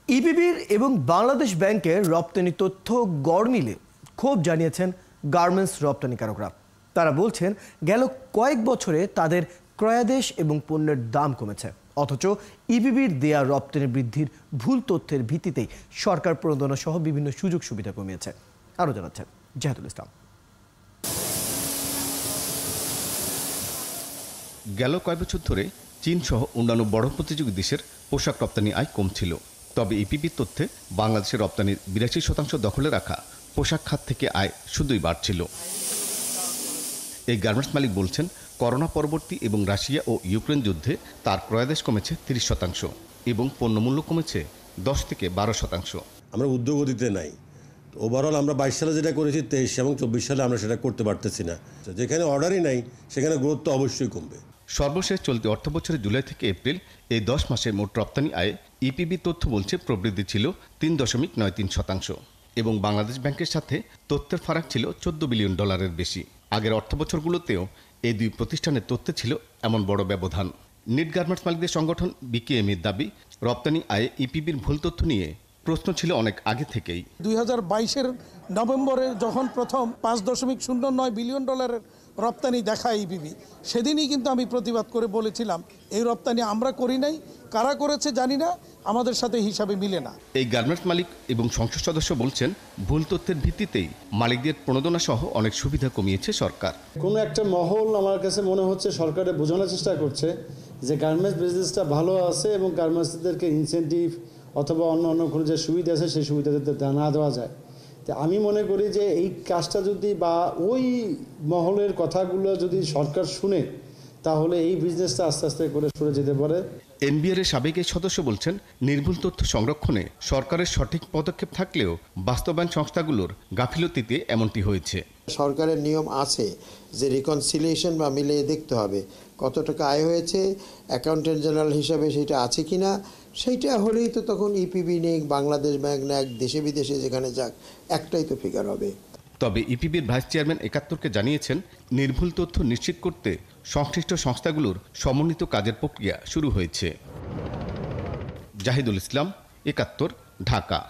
ইপিবির এবং বাংলাদেশ ব্যাংকের রপ্তানি তথ্য গড় মিলে ক্ষোভ জানিয়েছেন গার্মেন্টস রপ্তানিকারকরা। তারা বলছেন গেল কয়েক বছরে তাদের ক্রয়াদেশ এবং পণ্যের দাম কমেছে, অথচ ইপিবির দেয়া রপ্তানি বৃদ্ধির ভুল তথ্যের ভিত্তিতেই সরকার প্রণোদনা সহ বিভিন্ন সুযোগ সুবিধা কমিয়েছে। আরও জানাচ্ছেন জাহিদুল ইসলাম। গেল কয়েক বছর ধরে চীন সহ অন্যান্য বড় প্রতিযোগী দেশের পোশাক রপ্তানি আয় কম ছিল। তবে ইপিবির তথ্যে বাংলাদেশের রপ্তানির 82% দখলে রাখা পোশাক খাত থেকে আয় শুধুই বাড়ছিল। এই গার্মেন্টস মালিক বলছেন, করোনা পরবর্তী এবং রাশিয়া ও ইউক্রেন যুদ্ধে তার ক্রয়াদেশ কমেছে 30% এবং পণ্যমূল্য কমেছে 10 থেকে 12%। আমরা উদ্যোগতিতে নাই। ওভারঅল আমরা 22 সালে যেটা করেছি 23 এবং 24 সালে আমরা সেটা করতে পারতেছি না। যেখানে অর্ডারই নাই সেখানে গ্রোথ তো অবশ্যই কমবে। সর্বশেষ চলতি অর্থ বছরের জুলাই থেকে এপ্রিল এই 10 মাসে মোট রপ্তানি আয়ে ইপিবি তথ্য বলছে প্রবৃদ্ধি ছিল 3.93% এবং বাংলাদেশ ব্যাংকের সাথে তথ্যের ফারাক ছিল $14 বিলিয়ন বেশি। আগের অর্থ বছরগুলোতেও এই দুই প্রতিষ্ঠানের তথ্যে ছিল এমন বড় ব্যবধান। নিট গার্মেন্টস মালিকদের সংগঠন বিকেএমএর দাবি, রপ্তানি আয়ে ইপিবির ভুল তথ্য নিয়ে প্রশ্ন ছিল অনেক আগে থেকেই। 2022-এর নভেম্বরে যখন প্রথম $5.09 বিলিয়ন রপ্তানি দেখায় ইপিবি, সেদিনই কিন্তু আমি প্রতিবাদ করে বলেছিলাম এই রপ্তানি আমরা করি নাই, কারা করেছে জানি না, আমাদের সাথে হিসাবে মিলে না। এই গার্মেন্টস মালিক এবং সংসদ সদস্য বলছেন, ভুল তথ্যের ভিত্তিতেই মালিকদের প্রণোদনা সহ অনেক সুবিধা কমিয়েছে সরকার। কোনো একটা মহল আমার কাছে মনে হচ্ছে সরকারে বোঝানোর চেষ্টা করছে যে গার্মেন্টস বিজনেসটা ভালো আছে এবং গার্মেন্টসদেরকে ইনসেন্টিভ অথবা অন্য কোনো যে সুবিধা আছে সেই সুবিধা না দেওয়া যায়। তো আমি মনে করি যে এই কাজটা যদি বা ওই মহলের কথাগুলো যদি সরকার শুনে, তাহলে এই বিজনেসটা আস্তে আস্তে করে সরে যেতে পারে। এনবিআর এর সাবেক এই সদস্য বলছেন, নির্ভুল তথ্য সংরক্ষণে সরকারের সঠিক পদক্ষেপ থাকলেও বাস্তবায়ন সংস্থাগুলোর গাফিলতিতে এমনটি হয়েছে। সরকারের নিয়ম আছে যে রিকনসিলিয়েশন বা মিলিয়ে দেখতে হবে কত টাকা আয় হয়েছে, অ্যাকাউন্টেন্ট জেনারেল হিসাবে সেটা আছে কিনা। সেইটা হলেই তো তখন ইপিবি নেই, বাংলাদেশ ব্যাংক নেই, দেশে বিদেশে যেখানে যাক একটাই তো ফিগার হবে। তবে ইপিবির ভাইস চেয়ারম্যান 71কে জানিয়েছেন, নির্ভুল তথ্য নিশ্চিত করতে সংশ্লিষ্ট সংস্থাগুলোর সমন্বিত কাজের প্রক্রিয়া শুরু হয়েছে। জাহিদুল ইসলাম, 71, ঢাকা।